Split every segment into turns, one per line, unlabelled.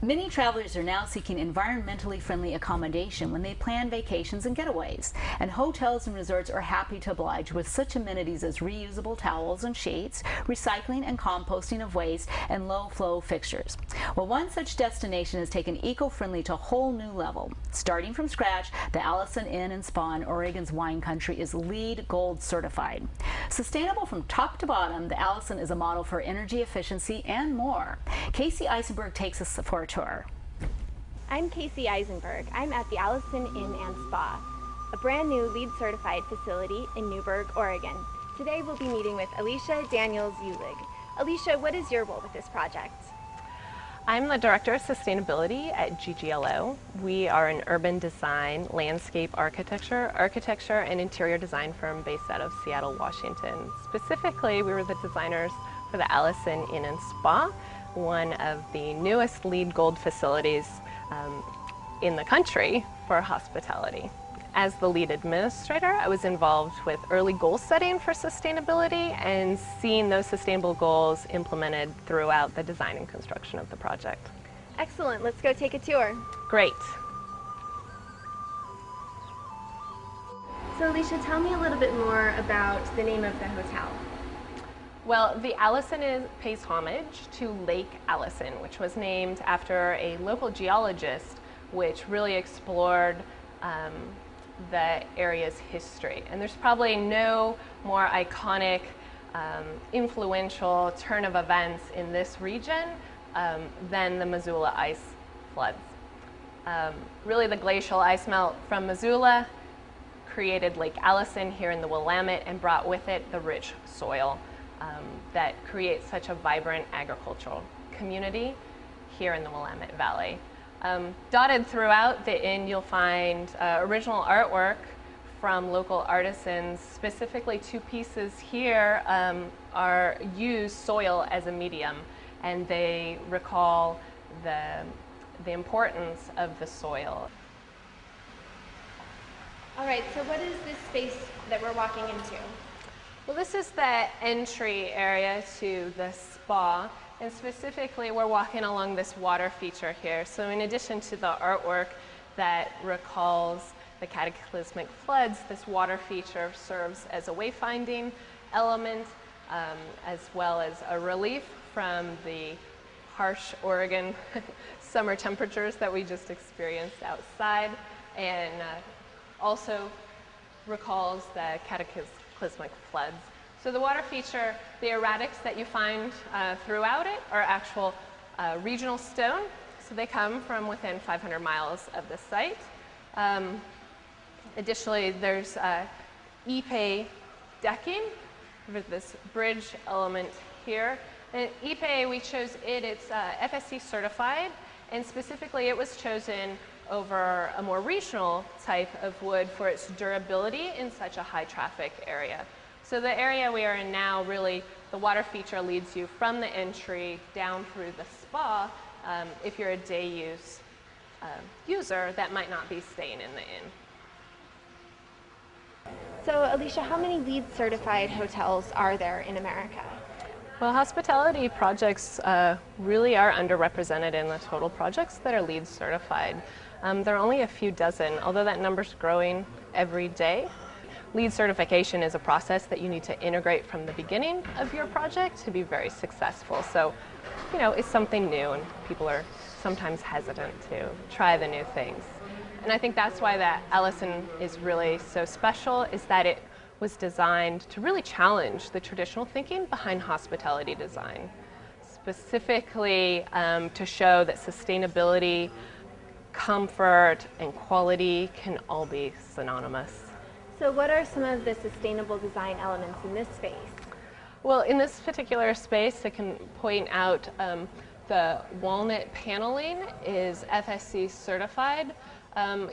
Many travelers are now seeking environmentally friendly accommodation when they plan vacations and getaways, and hotels and resorts are happy to oblige with such amenities as reusable towels and sheets, recycling and composting of waste, and low-flow fixtures. Well, one such destination has taken eco-friendly to a whole new level. Starting from scratch, the Allison Inn and Spa in Oregon's wine country is LEED Gold certified. Sustainable from top to bottom, the Allison is a model for energy efficiency and more. Casey Eisenberg takes us for a tour.
I'm Casey Eisenberg. I'm at the Allison Inn and Spa, a brand new LEED certified facility in Newberg, Oregon. Today we'll be meeting with Alicia Daniels-Ulig. Alicia, what is your role with this project?
I'm the Director of Sustainability at GGLO. We are an urban design, landscape architecture, and interior design firm based out of Seattle, Washington. Specifically, we were the designers for the Allison Inn and Spa, one of the newest LEED Gold facilities in the country for hospitality. As the lead administrator, I was involved with early goal setting for sustainability and seeing those sustainable goals implemented throughout the design and construction of the project.
Excellent. Let's go take a tour.
Great.
So Alicia, tell me a little bit more about the name of the hotel.
Well, the Allison pays homage to Lake Allison, which was named after a local geologist which really explored the area's history. And there's probably no more iconic, influential turn of events in this region than the Missoula ice floods. Really, the glacial ice melt from Missoula created Lake Allison here in the Willamette and brought with it the rich soil that creates such a vibrant agricultural community here in the Willamette Valley. Dotted throughout the inn, you'll find original artwork from local artisans. Specifically, two pieces here use soil as a medium, and they recall the importance of the soil.
All right, so what is this space that we're walking into?
Well, this is the entry area to the spa, and specifically we're walking along this water feature here. So in addition to the artwork that recalls the cataclysmic floods, this water feature serves as a wayfinding element, as well as a relief from the harsh Oregon summer temperatures that we just experienced outside, and also recalls the cataclysmic floods. So the water feature, the erratics that you find throughout it are actual regional stone. So they come from within 500 miles of the site. Additionally, there's Ipe decking with this bridge element here. And Ipe, we chose it's FSC certified, and specifically it was chosen over a more regional type of wood for its durability in such a high traffic area. So the area we are in now, really, the water feature leads you from the entry down through the spa. If you're a day use user, that might not be staying in the inn.
So Alicia, how many LEED certified hotels are there in America?
Well, hospitality projects really are underrepresented in the total projects that are LEED certified. There are only a few dozen, although that number's growing every day. LEED certification is a process that you need to integrate from the beginning of your project to be very successful. So, you know, it's something new, and people are sometimes hesitant to try the new things. And I think that's why that Allison is really so special, is that it was designed to really challenge the traditional thinking behind hospitality design, specifically to show that sustainability, comfort, and quality can all be synonymous.
So what are some of the sustainable design elements in this space?
Well, in this particular space, I can point out the walnut paneling is FSC certified.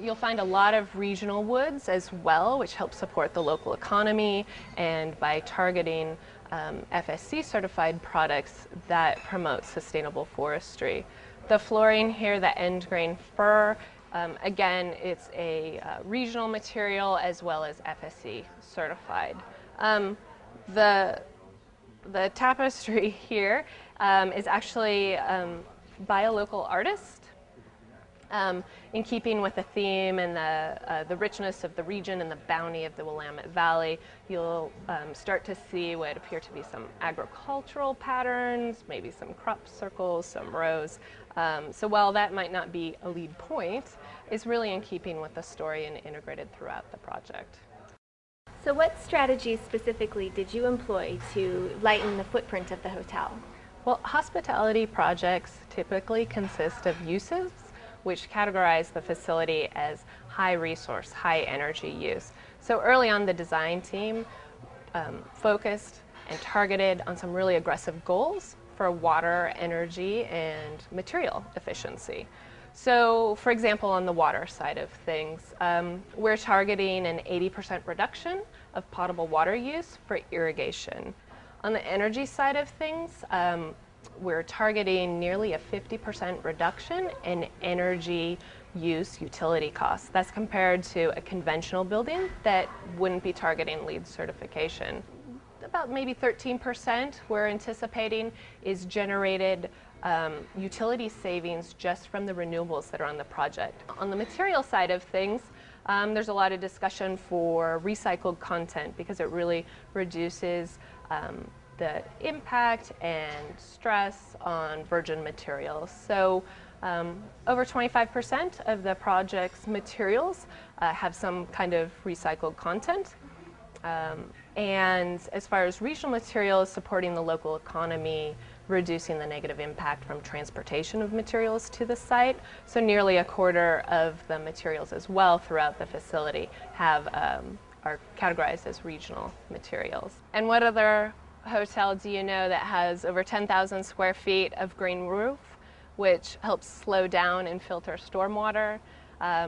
You'll find a lot of regional woods as well, which help support the local economy, and by targeting FSC certified products that promote sustainable forestry. The flooring here, the end grain fir, again, it's a regional material as well as FSC certified. The tapestry here is actually by a local artist. In keeping with the theme and the richness of the region and the bounty of the Willamette Valley, you'll start to see what appear to be some agricultural patterns, maybe some crop circles, some rows. So while that might not be a lead point, it's really in keeping with the story and integrated throughout the project.
So what strategies specifically did you employ to lighten the footprint of the hotel?
Well, hospitality projects typically consist of uses which categorize the facility as high resource, high energy use. So early on, the design team focused and targeted on some really aggressive goals for water, energy, and material efficiency. So, for example, on the water side of things, we're targeting an 80% reduction of potable water use for irrigation. On the energy side of things, we're targeting nearly a 50% reduction in energy use utility costs. That's compared to a conventional building that wouldn't be targeting LEED certification. About maybe 13% we're anticipating is generated utility savings just from the renewables that are on the project. On the material side of things, there's a lot of discussion for recycled content because it really reduces the impact and stress on virgin materials. So over 25% of the project's materials have some kind of recycled content. And as far as regional materials, supporting the local economy, reducing the negative impact from transportation of materials to the site. So nearly a quarter of the materials as well throughout the facility are categorized as regional materials. And what other hotel do you know that has over 10,000 square feet of green roof, which helps slow down and filter stormwater?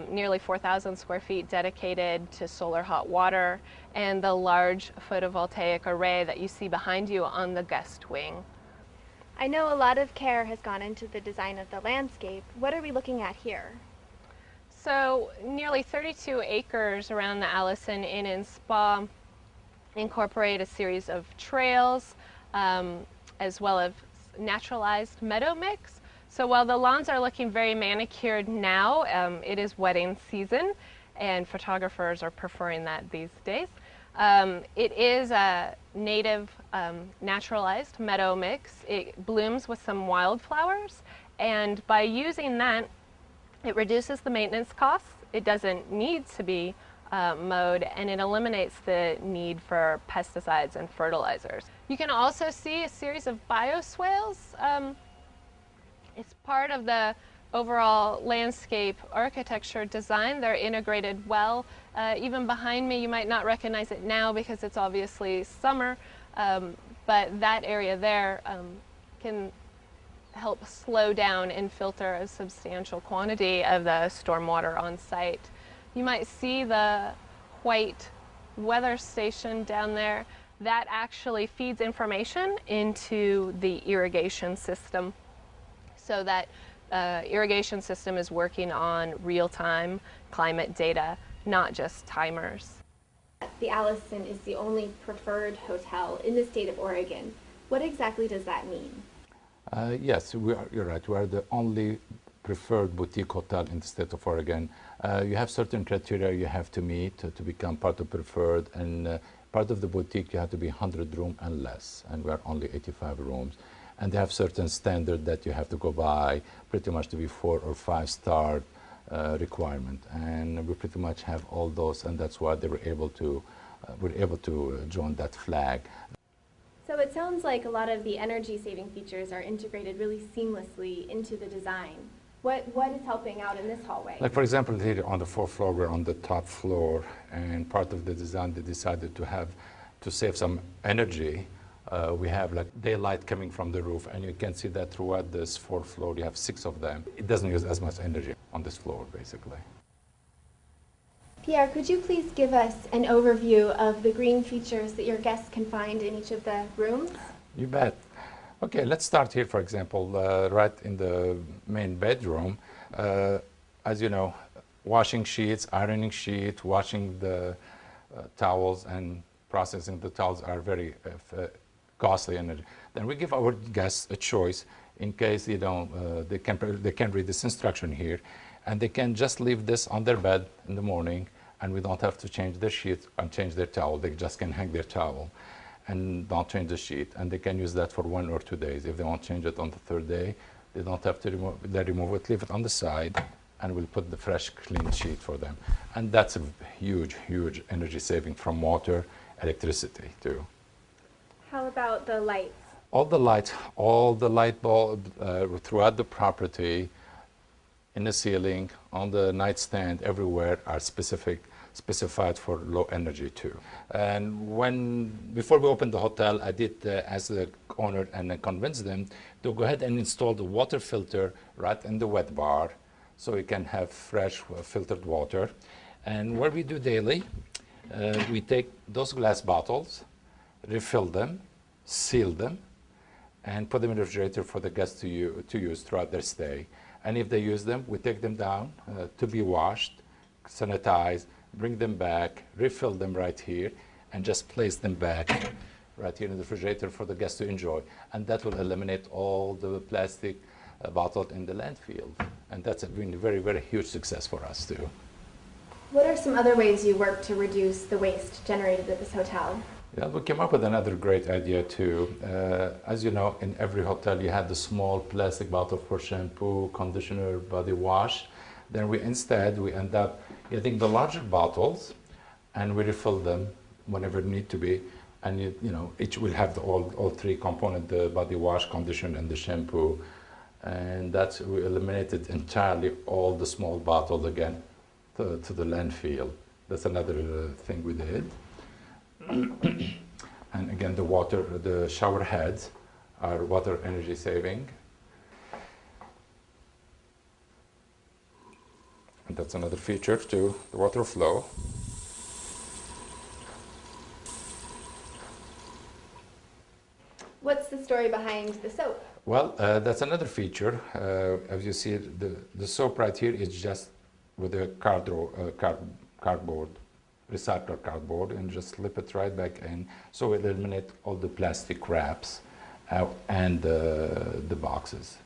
Nearly 4,000 square feet dedicated to solar hot water, and the large photovoltaic array that you see behind you on the guest wing.
I know a lot of care has gone into the design of the landscape. What are we looking at here?
So nearly 32 acres around the Allison Inn and Spa incorporate a series of trails as well as naturalized meadow mix. So while the lawns are looking very manicured now, it is wedding season and photographers are preferring that these days. It is a native naturalized meadow mix. It blooms with some wildflowers, and by using that, it reduces the maintenance costs. It doesn't need to be mowed, and it eliminates the need for pesticides and fertilizers. You can also see a series of bioswales. It's part of the overall landscape architecture design. They're integrated well. Even behind me, you might not recognize it now because it's obviously summer, but that area there can help slow down and filter a substantial quantity of the stormwater on site. You might see the white weather station down there. That actually feeds information into the irrigation system, so that irrigation system is working on real-time climate data, not just timers.
The Allison is the only preferred hotel in the state of Oregon. What exactly does that mean?
Yes, you're right. We are the only preferred boutique hotel in the state of Oregon. You have certain criteria you have to meet to become part of preferred, and part of the boutique you have to be 100 room and less, and we are only 85 rooms. And they have certain standard that you have to go by, pretty much to be 4 or 5 star requirement. And we pretty much have all those, and that's why they were able to join that flag.
So it sounds like a lot of the energy saving features are integrated really seamlessly into the design. What is helping out in this hallway?
Like for example, here on the 4th floor, we're on the top floor, and part of the design they decided to save some energy. We have like daylight coming from the roof, and you can see that throughout this 4th floor you have 6 of them. It doesn't use as much energy on this floor, basically.
Pierre, could you please give us an overview of the green features that your guests can find in each of the rooms?
You bet. Okay, let's start here, for example, right in the main bedroom. As you know, washing sheets, ironing sheet, washing the towels, and processing the towels are very costly energy. Then we give our guests a choice. in case they can read this instruction here, and they can just leave this on their bed in the morning, and we don't have to change their sheet and change their towel. They just can hang their towel and don't change the sheet, and they can use that for 1 or 2 days. If they want to change it on the third day, they don't have to remove it, leave it on the side, and we'll put the fresh, clean sheet for them. And that's a huge, huge energy saving from water, electricity too.
How about the lights?
All the light bulbs throughout the property, in the ceiling, on the nightstand, everywhere are specified for low energy too. And before we opened the hotel, I did ask the owner and I convinced them to go ahead and install the water filter right in the wet bar, so we can have fresh filtered water. And what we do daily, we take those glass bottles, refill them, seal them, and put them in the refrigerator for the guests to use throughout their stay. And if they use them, we take them down to be washed, sanitized, bring them back, refill them right here, and just place them back right here in the refrigerator for the guests to enjoy. And that will eliminate all the plastic bottled in the landfill. And that's been a very, very huge success for us too.
What are some other ways you work to reduce the waste generated at this hotel?
Yeah, we came up with another great idea too. As you know, in every hotel you have the small plastic bottle for shampoo, conditioner, body wash. Then we end up getting the larger bottles, and we refill them whenever need to be. And each will have all three components: the body wash, conditioner, and the shampoo. And we eliminated entirely all the small bottles again to the landfill. That's another thing we did. And again, the shower heads are water energy saving. And that's another feature too, the water flow.
What's the story behind the soap?
Well, that's another feature. As you see, the soap right here is just with a cardboard, recycled cardboard, and just slip it right back in. So it eliminates all the plastic wraps and the boxes.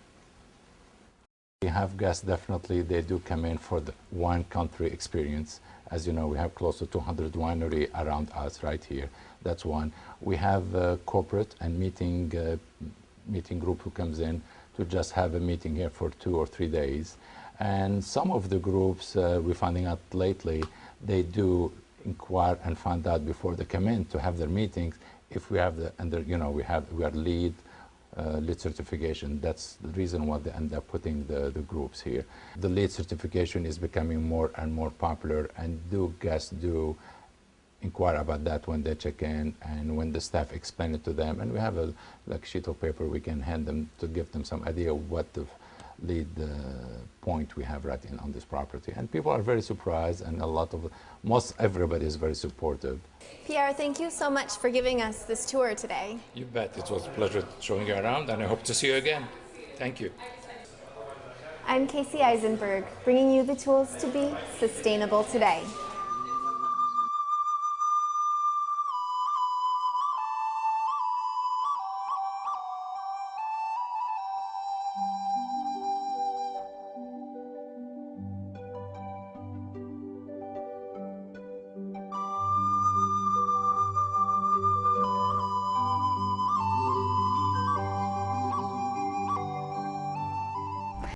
We have guests, definitely, they do come in for the wine country experience. As you know, we have close to 200 winery around us right here. That's one. We have a corporate and meeting group who comes in to just have a meeting here for 2 or 3 days. And some of the groups, we're finding out lately, they do inquire and find out before they come in to have their meetings if we have we are LEED certification. That's the reason why they end up putting the groups here. The LEED certification is becoming more and more popular, and guests do inquire about that when they check in and when the staff explain it to them. And we have a sheet of paper we can hand them to give them some idea of what the LEED point we have right on this property. And people are very surprised, and most everybody is very supportive.
Pierre, thank you so much for giving us this tour today.
You bet. It was a pleasure showing you around, and I hope to see you again. Thank you.
I'm Casey Eisenberg, bringing you the tools to be sustainable today.